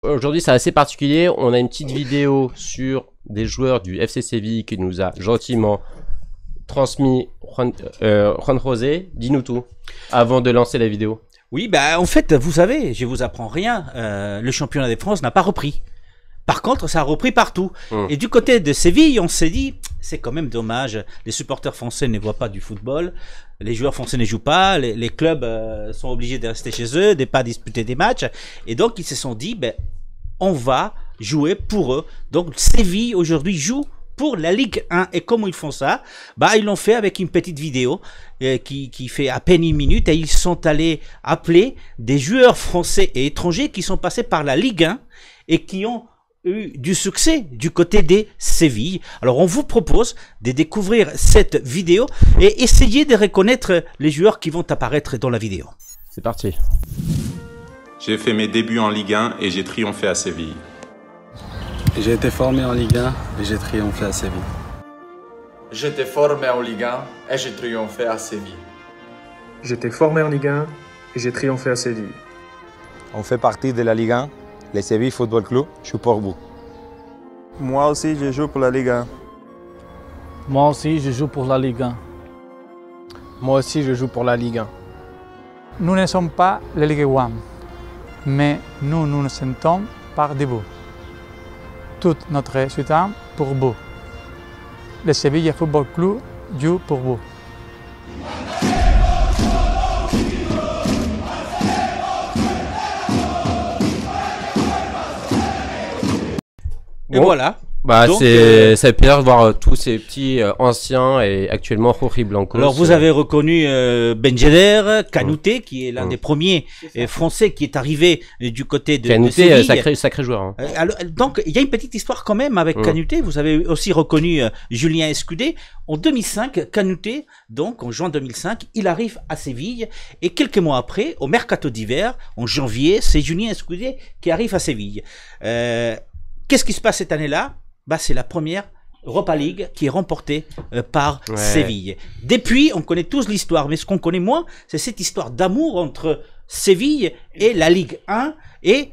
aujourd'hui, c'est assez particulier. On a une petite vidéo sur des joueurs du FC Séville qui nous a gentiment transmis Juan José. Dis-nous tout avant de lancer la vidéo. Oui, bah en fait, vous savez, je vous apprends rien. Le championnat de France n'a pas repris. Par contre, ça a repris partout. Et du côté de Séville, on s'est dit, c'est quand même dommage. Les supporters français ne voient pas du football. Les joueurs français ne jouent pas. Les clubs sont obligés de rester chez eux, de pas disputer des matchs. Et donc, ils se sont dit, ben, on va jouer pour eux. Donc, Séville, aujourd'hui, joue pour la Ligue 1. Et comment ils font ça? Bah, ils l'ont fait avec une petite vidéo qui fait à peine 1 minute. Et ils sont allés appeler des joueurs français et étrangers qui sont passés par la Ligue 1 et qui ont eu du succès du côté des Séville. Alors on vous propose de découvrir cette vidéo et essayer de reconnaître les joueurs qui vont apparaître dans la vidéo. C'est parti. J'ai fait mes débuts en Ligue 1 et j'ai triomphé à Séville. J'ai été formé en Ligue 1 et j'ai triomphé à Séville. J'étais formé en Ligue 1 et j'ai triomphé à Séville. J'étais formé en Ligue 1 et j'ai triomphé à Séville. On fait partie de la Ligue 1, le Séville Football Club, je suis pour vous. Moi aussi, je joue pour la Ligue 1. Moi aussi, je joue pour la Ligue 1. Moi aussi, je joue pour la Ligue 1. Nous ne sommes pas la Ligue 1, mais nous nous sentons par debout. Tout notre soutien pour vous. Le Séville Football Club joue pour vous. Et voilà. Bah, ça fait plaisir de voir tous ces petits anciens et actuellement Jorge Blancos. Alors vous avez reconnu Ben Yedder, Kanouté, qui est l'un des premiers Français qui est arrivé du côté de Kanouté, sacré joueur. Hein. Alors, donc il y a une petite histoire quand même avec Kanouté. Vous avez aussi reconnu Julien Escudé. En 2005, Kanouté, donc en juin 2005, il arrive à Séville et quelques mois après, au mercato d'hiver, en janvier, c'est Julien Escudé qui arrive à Séville. Qu'est-ce qui se passe cette année-là? Bah, c'est la première Europa League qui est remportée par Séville. Depuis, on connaît tous l'histoire, mais ce qu'on connaît moins, c'est cette histoire d'amour entre Séville et la Ligue 1. Et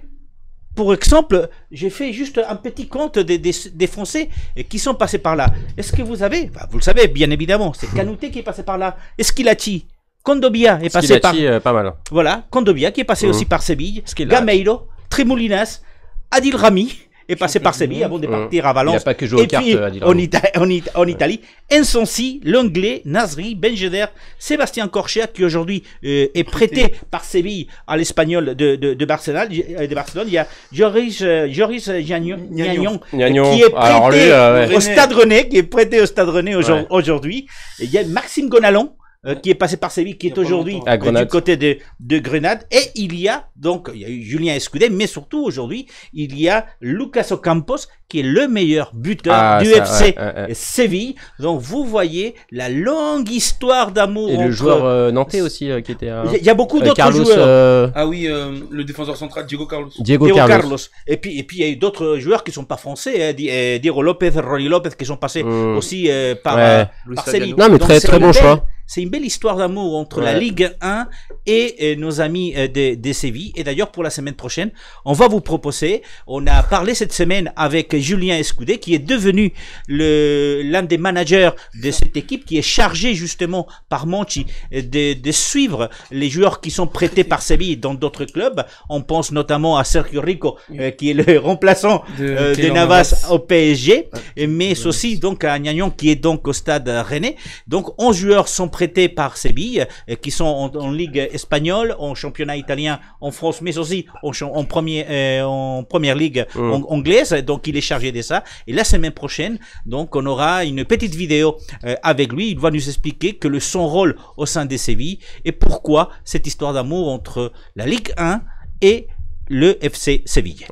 pour exemple, j'ai fait juste un petit compte des Français qui sont passés par là. Est-ce que vous avez, bah, vous le savez bien évidemment, c'est Kanouté qui est passé par là. Esquilati, Condobia est passé par... pas mal. Voilà, Condobia qui est passé aussi par Séville. Gameiro, Tremoulinas, Adil Rami est passé par Séville avant de partir à Valence. Il n'a pas que joué aux cartes, en Italie. Ensonsi, l'anglais, Nasri, Ben Yedder, Sébastien Corchia, qui aujourd'hui est prêté par Séville à l'Espagnol de Barcelone. Il y a Joris Gnagnon, qui est prêté au Stade Rennais, aujourd'hui. Il y a Maxime Gonalon, qui est passé par Séville, qui est aujourd'hui du côté de Grenade. Et il y a eu Julien Escudé, mais surtout aujourd'hui, il y a Lucas Ocampos, qui est le meilleur buteur du FC Séville. Donc vous voyez la longue histoire d'amour. Et le joueur nantais aussi, qui était... Il y a beaucoup d'autres joueurs. Ah oui, le défenseur central, Diego Carlos. Diego Carlos. Et puis il y a eu d'autres joueurs qui sont pas français, Diego Lopez, Ronny Lopez, qui sont passés aussi par Séville. Non, mais très bon choix. C'est une belle histoire d'amour entre la Ligue 1 et nos amis de Séville. Et d'ailleurs, pour la semaine prochaine, on va vous proposer, on a parlé cette semaine avec Julien Escudé, qui est devenu l'un des managers de cette équipe, qui est chargé justement par Monchi de suivre les joueurs qui sont prêtés par Séville dans d'autres clubs. On pense notamment à Sergio Rico, qui est le remplaçant de Navas au PSG, mais aussi donc à Gnagnon, qui est donc au Stade Rennais. Donc 11 joueurs sont prêtés par Séville, qui sont en Ligue espagnole, en championnat italien, en France, mais aussi en première ligue anglaise. Donc il est chargé de ça. Et la semaine prochaine, donc on aura une petite vidéo avec lui. Il va nous expliquer son rôle au sein de Séville et pourquoi cette histoire d'amour entre la Ligue 1 et le FC Séville.